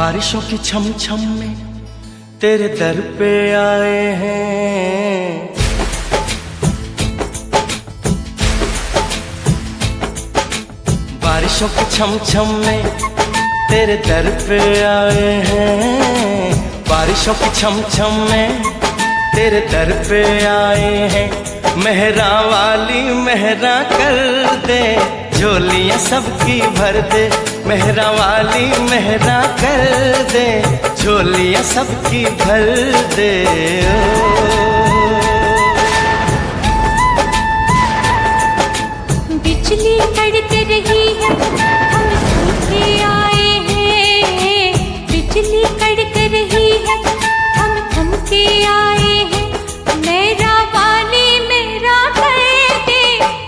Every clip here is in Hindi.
बारिशों की छम छम में तेरे दर पे आए हैं। बारिशों की छम छम में तेरे दर पे आए हैं। बारिशों की छम छम में तेरे दर पे आए हैं। मेहरा वाली मेहरा कर दे, झोलियां सबकी भर दे। मेहरा वाली मेहरा कर दे, झोलियां सबकी भर दे। बिजली कड़क रही है, हम थमके आए हैं। बिजली कड़क रही है, हम थमके आए हैं। मेरा वाली मेरा कर दे,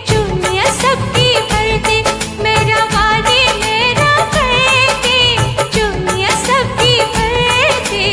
चुनिया सबकी भर दे। मेरा वाली मेरा कर दे, चुनिया सबकी भर दे।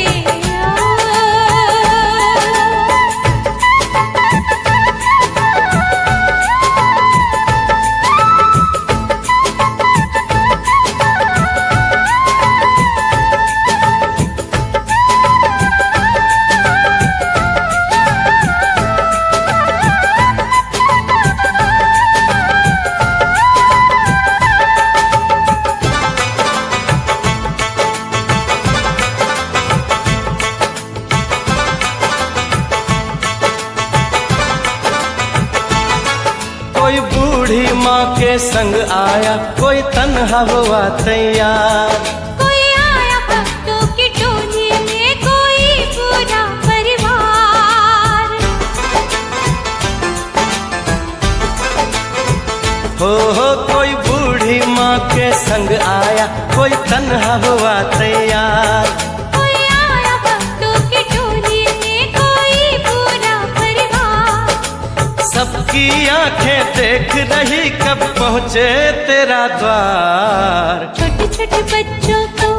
कोई बूढ़ी माँ के संग आया, कोई तन्हा हुआ तैयार। कोई आया भक्तों की टोली में, कोई पूरा परिवार। हो कोई बूढ़ी माँ के संग आया, कोई तन्हा हुआ तैयार। कोई आया भक्तों की टोली में, कोई पूरा परिवार। सबकी आंखें देख रही कब पहुँचे तेरा द्वार। छोटे छोटे बच्चों को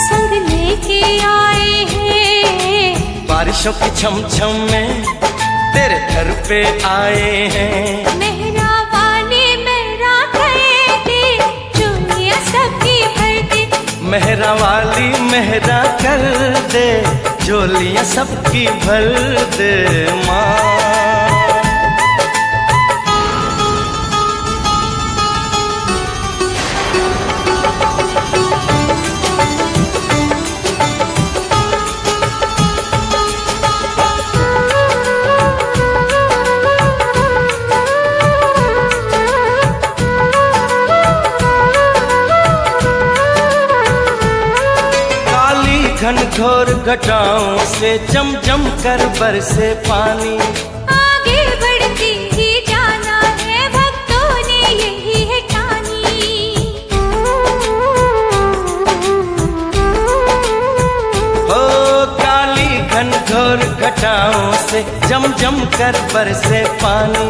संग लेके आए हैं। बारिशों की छम छम में तेरे घर पे आए हैं। मेहरा वाली मेहरा कर दे, चुनिया सबकी भर दे। मेहरा वाली मेहरा कर दे, झोलियां सबकी भर दे माँ। घनघोर घटाओं से जम जम कर बरसे पानी। आगे बढ़ती ही जाना है, भक्तों ने यही है ठानी। हो काली घनघोर घटाओं से जम जम कर बरसे पानी।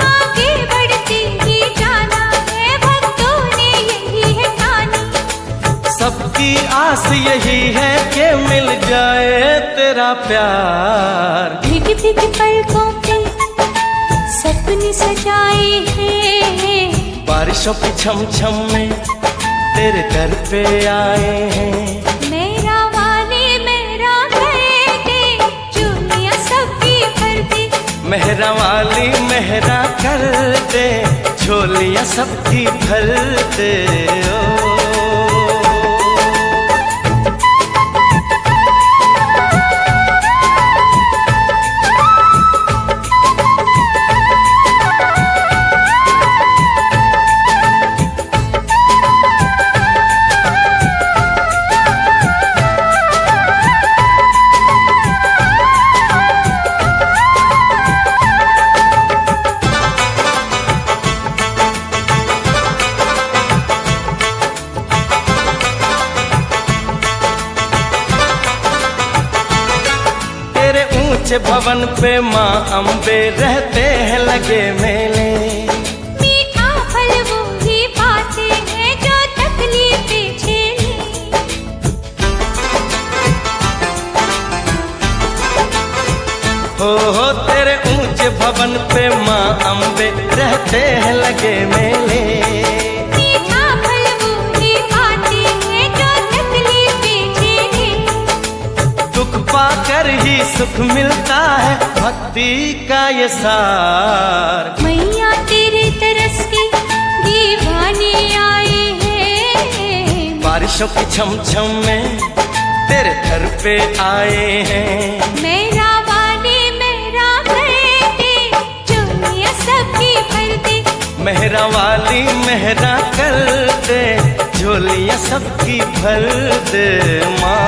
आगे बढ़ती ही जाना है, भक्तों ने यही है ठानी। सबकी आस यही है कि मिल जाए तेरा प्यार। भीगी भीगी पलकों पे सपने सजाए हैं। बारिशों की छम छम में तेरे दर पे आए हैं। मेरा वाली मेरा कर दे, चुनिया सबकी भर दे। मेहरा वाली मेहरा कर दे, झोलियां सबकी भर दे। ओ ऊंचे भवन पे माँ अम्बे रहते हैं लगे मेले। मीठा फल वो ही पाते हैं जो तकलीफें झेले। हो तेरे ऊंचे भवन पे माँ अम्बे रहते हैं लगे मेले। मीठा फल वो ही पाते हैं जो तकलीफें सुख मिलता है भक्ति का ये सार। मैया तेरे तरस के दीवाने आए हैं, बारिशों की छम छम में तेरे दर पे आए हैं। मेरा वाले मेरा करते चुनिया सबकी भरते, मेहरा वाली मेहरा कर दे झोलियां सबकी भर दे माँ।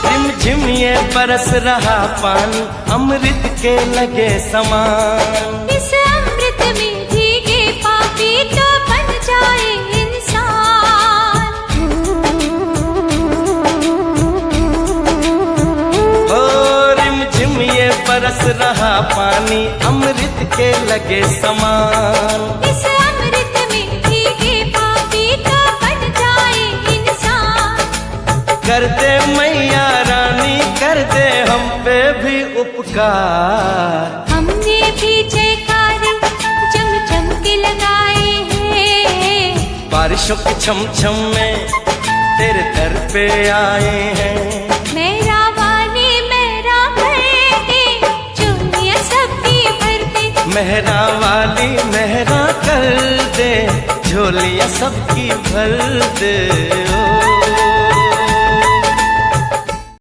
रिमझिम ये बरस रहा पानी अमृत के लगे समान। इस अमृत में भीगे पापी तो बन जाए इंसान। ओ रिमझिम ये बरस रहा पानी अमृत के लगे समान। इस अमृत में भीगे पापी तो बन जाए इंसान। कर दे मैया रानी कर दे हम पे भी उपकार। हमने भी जयकारे जम जम के लगाए हैं, बारिशों की छम छम में तेरे दर पे आए हैं। मेरा वाले मेरा करते चुनिया सबकी भरते, मेहरा वाली मेहरा कर दे झोलियां सबकी भर दे।